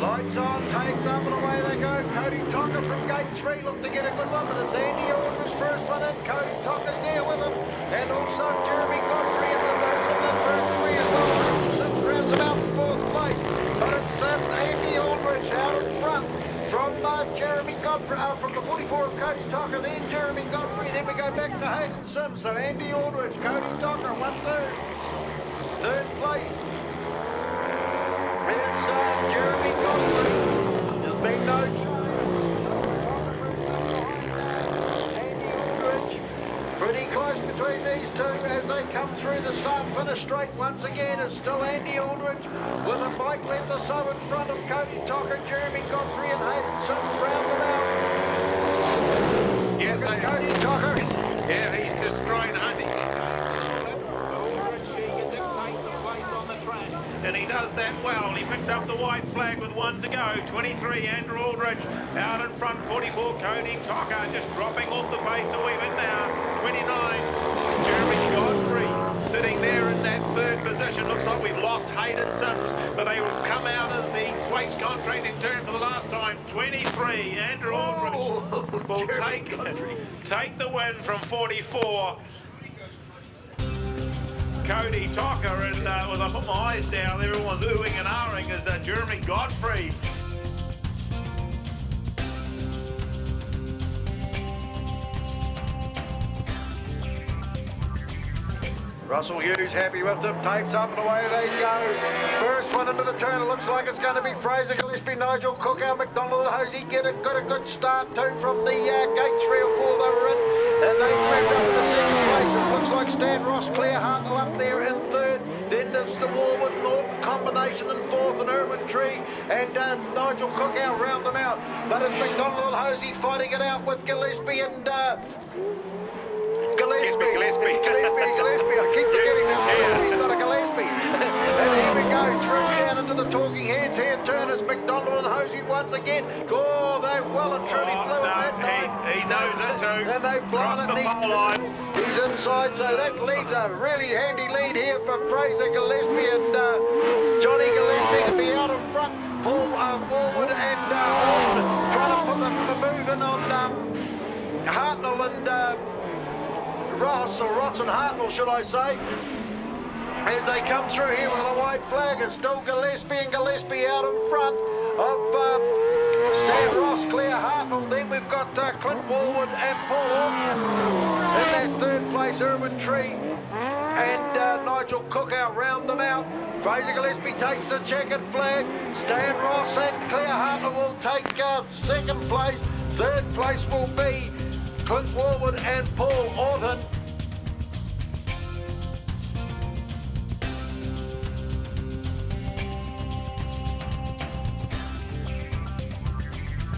Lights on, takes up and away they go. Cody Tocker from gate 3, look to get a good one, but it's Andy Aldridge first one in. Cody Tocker's there with him, and also Jeremy Godfrey in the first three as well. Sims rounds about in fourth place, but it's Andy Aldridge out in front from Jeremy Godfrey, from the 44 of Cody Tocker, then Jeremy Godfrey, then we go back to Hayden Sims. So Andy Aldridge, Cody Tocker, 1/3. Third place. It's Jeremy Godfrey. There's been no Andy Aldridge. Pretty close between these two as they come through the start-finish straight. Once again, it's still Andy Aldridge with a bike length or so in front of Cody Tocker, Jeremy Godfrey and Hayden Sims round them out. Yes, Cody Tocker. Yeah, he's just trying hunting. And he does that well. He picks up the white flag with 1 to go. 23, Andrew Aldridge out in front. 44, Cody Tocker just dropping off the pace a wee bit now. 29, Jeremy Godfrey sitting there in that third position. Looks like we've lost Hayden Sims, but they will come out of the Thwaites contracting turn for the last time. 23, Andrew Aldridge will take the win from 44. Cody Tocker, and as I put my eyes down, everyone's oohing and ahhing as Jeremy Godfrey. Russell Hughes happy with them, tapes up and away they go. First one into the turn, it looks like it's going to be Fraser Gillespie, Nigel Cook, our McDonald and Hosey got a good start too from the gate 3 or 4 they were in. And they moved up to the second place. It looks like Stan Ross, Claire Hartnell up there in third. Then there's the Warwood Norton combination in fourth and Irwin Tree. And Nigel Cook out round them out. But it's McDonald and Hosey fighting it out with Gillespie and Gillespie. I keep forgetting that he's got a Gillespie. And here we go, through down into the talking heads here. Turners, McDonald and Hosey once again. Oh, they well and truly flew it that time. He knows it too. And they've blown it. He's inside, so that leads a really handy lead here for Fraser Gillespie and Johnny Gillespie to be out in front. Paul Warwood and trying to put the move in on Hartnell and Ross, or Ross and Hartnell, should I say. As they come through here with a white flag, it's still Gillespie and Gillespie out in front of Stan Ross, Claire Hartnell. Then we've got Clint Warwood and Paul Hawke. In that third place, Irwin Tree and Nigel Cook out, round them out. Fraser Gillespie takes the checkered flag. Stan Ross and Claire Hartnell will take second place. Third place will be Clint Warwood and Paul Orton.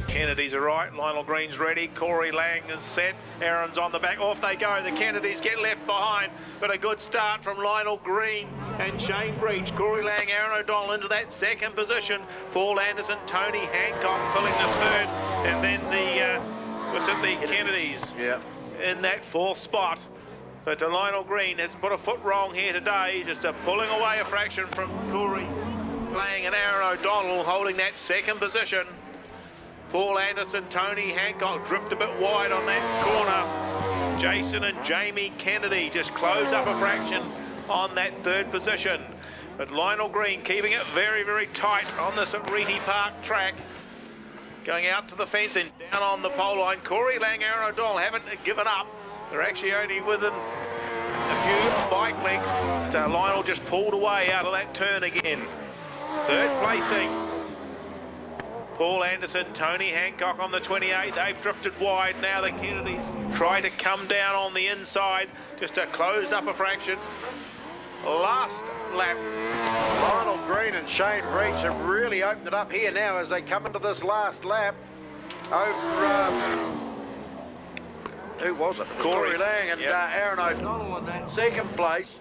Kennedy's are right, Lionel Green's ready, Corey Lang is set, Aaron's on the back, off they go, the Kennedys get left behind, but a good start from Lionel Green and Shane Breach. Corey Lang, Aaron O'Donnell into that second position, Paul Anderson, Tony Hancock filling the third, and then the Kennedys in that fourth spot. But Lionel Green has put a foot wrong here today, just pulling away a fraction from Corey Lang and Aaron O'Donnell holding that second position. Paul Anderson, Tony Hancock dripped a bit wide on that corner. Jason and Jamie Kennedy just closed up a fraction on that third position. But Lionel Green keeping it very, very tight on this at Reedy Park track. Going out to the fence and down on the pole line. Corey Lang, Aaron O'Donnell haven't given up. They're actually only within a few bike lengths. So Lionel just pulled away out of that turn again. Third placing, Paul Anderson, Tony Hancock on the 28. They've drifted wide. Now the Kennedys try to come down on the inside. Just closed up a fraction. Last lap. Lionel Green and Shane Breach have really opened it up here now as they come into this last lap over, who was it? Corey Lang and Aaron O'Donnell in that second place.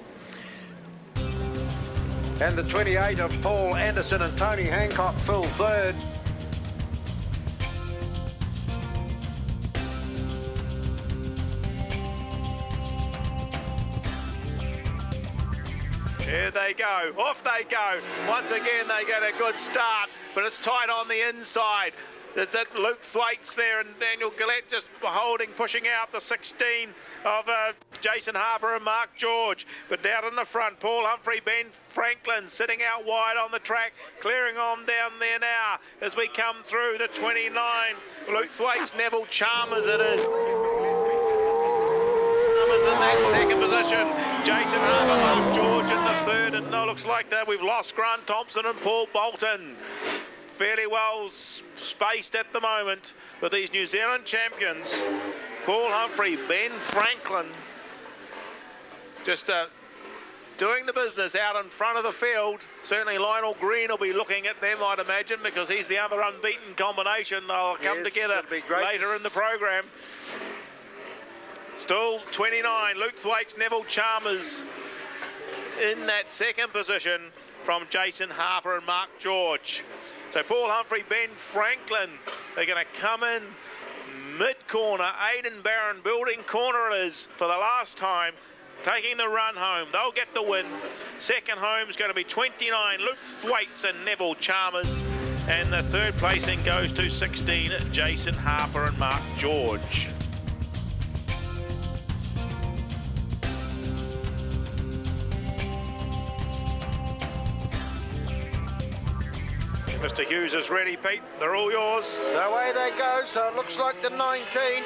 And the 28 of Paul Anderson and Tony Hancock fill third. Here they go, off they go. Once again, they get a good start. but it's tight on the inside. There's that Luke Thwaites there and Daniel Gillette just holding, pushing out the 16 of Jason Harper and Mark George. But down in the front, Paul Humphrey, Ben Franklin sitting out wide on the track, clearing on down there now as we come through the 29. Luke Thwaites, Neville Chalmers it is. In that second position, Jason Harper, Mark George in the third, and it looks like that we've lost Grant Thompson and Paul Bolton. Fairly well spaced at the moment, but these New Zealand champions, Paul Humphrey, Ben Franklin, just doing the business out in front of the field. Certainly Lionel Green will be looking at them, I'd imagine, because he's the other unbeaten combination. They'll come together later in the program. Still 29, Luke Thwaites, Neville Chalmers in that second position from Jason Harper and Mark George. So Paul Humphrey, Ben Franklin, they're going to come in mid-corner. Aidan Barron building corner it is for the last time, taking the run home. They'll get the win. Second home is going to be 29, Luke Thwaites and Neville Chalmers. And the third placing goes to 16, Jason Harper and Mark George. Mr. Hughes is ready, Pete. They're all yours. Away they go, so it looks like the 19.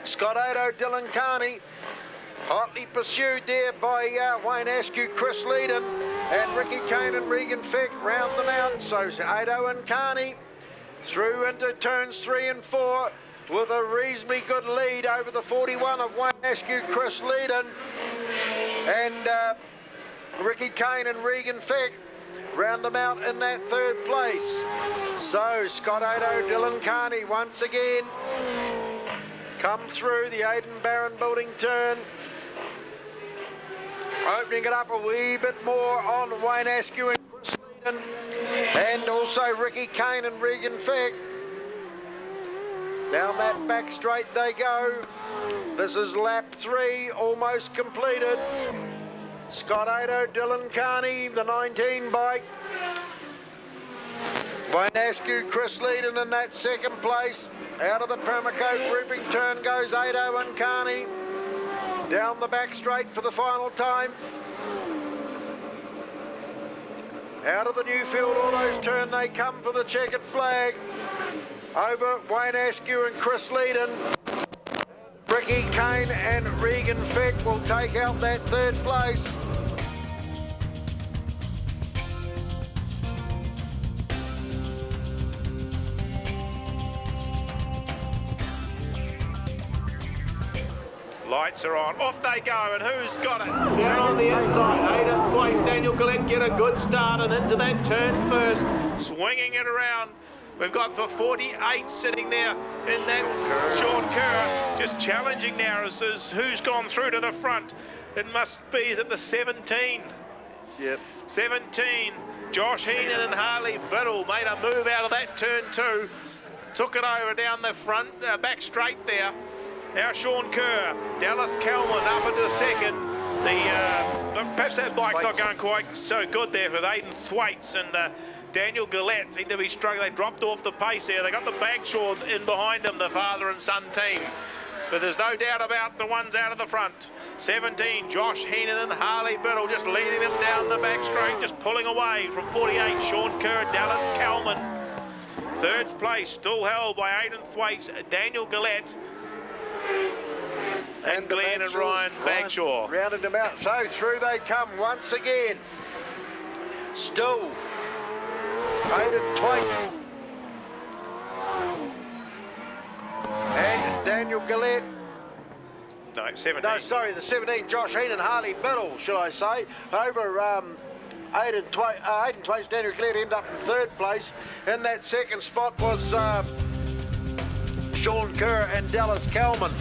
Scott Ado, Dylan Carney. Hotly pursued there by Wayne Askew, Chris Leedon, and Ricky Kane and Regan Feck round them out. So Ado and Carney through into turns 3 and 4 with a reasonably good lead over the 41 of Wayne Askew, Chris Leedon, and Ricky Kane and Regan Feck round them out in that third place. So Scott Ado, Dylan Carney once again come through the Aidan Barron building turn, opening it up a wee bit more on Wayne Askew and Chris Leedon, and also Ricky Kane and Regan Feck. Down that back straight they go. This is lap 3, almost completed. Scott Ado, Dylan Carney, the 19 bike. Wayne Askew, Chris Leedon in that second place. Out of the Pramacote grouping turn goes Ado and Carney. Down the back straight for the final time. Out of the Newfield Autos turn they come for the checkered flag. Over Wayne Askew and Chris Leedon. Ricky Kane and Regan Feck will take out that third place. Lights are on. Off they go, and who's got it? Down on the inside, Aidan Thwaites, Daniel Gillette get a good start and into that turn first, swinging it around. We've got the 48 sitting there in that Sean Kerr, just challenging now as who's gone through to the front. It must be, is it the 17? Yep. 17, Josh Heenan and Harley Biddle made a move out of that turn 2. Took it over down the front, back straight there. Now Sean Kerr, Dallas Kelman up into second. Perhaps that bike's not going quite so good there with Aidan Thwaites and Daniel Gillette seem to be struggling. They dropped off the pace here. They got the Bagshaws in behind them, the father and son team. But there's no doubt about the ones out of the front. 17, Josh Heenan and Harley Biddle just leading them down the back straight, just pulling away from 48, Sean Kerr, Dallas Kelman. Third place still held by Aidan Thwaites, Daniel Gillette, and Glenn and Ryan Bagshaw. Rounded them out, so through they come once again. Still Aidan Thwaites and Daniel Gillette. No, 17. No, sorry, the 17, Josh Heenan, Harley Biddle, shall I say, over Aidan Thwaites, Daniel Gillette end up in third place. In that second spot was Sean Kerr and Dallas Kelman.